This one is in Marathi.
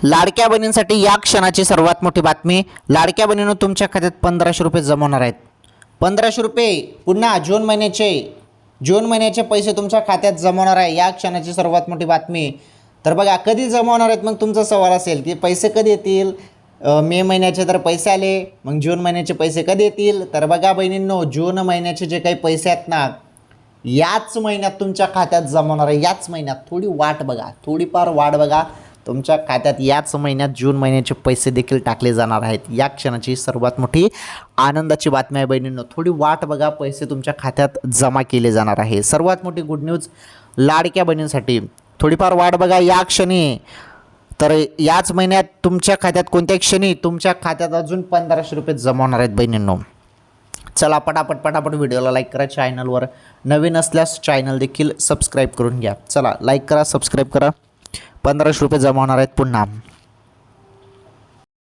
लाडक्या बहिणींसाठी या क्षणाची सर्वात मोठी बातमी। लाडक्या बहिणींनो तुमच्या खात्यात 1500 रुपये जमा होणार आहेत। 1500 रुपये पुन्हा जून महिन्याचे पैसे तुमच्या खात्यात जमा होणार आहे। या क्षणाची सर्वात मोठी बातमी। तर बघा कधी जमा होणार आहेत, मग तुमचा सवाल असेल की पैसे कधी येतील। मे महिन्याचे तर पैसे आले, मग जून महिन्याचे पैसे कधी येतील। तर बघा बहिणींनो, जून महिन्याचे जे काही पैसे आहेत ना, याच महिन्यात तुमच्या खात्यात जमा होणार आहे। याच महिन्यात थोडी वाट बघा, थोडीफार वाट बघा, तुमच्या खात्यात याच महिन्यात जून महिन्याचे पैसे देखील टाकले जाणार आहेत। या क्षणाची सर्वात मोठी आनंदाची बातमी आहे बहिणींनो, थोडी वाट बघा, पैसे तुमच्या खात्यात जमा केले जाणार आहे। सर्वात मोठी गुड न्यूज लाडक्या बहिणींसाठी, थोडीफार वाट बघा या क्षणी। तर याच महिन्यात तुमच्या खात्यात कोणत्या क्षणी तुमच्या खात्यात अजून 1500 रुपये जमा होणार आहेत बहिणींनो। चला पटापट व्हिडिओला लाईक करा, चॅनलवर नवीन असल्यास चॅनल देखील सबस्क्राईब करून घ्या। चला लाईक करा, सबस्क्राईब करा, 1500 रुपये जमा होणार आहेत पुन्हा।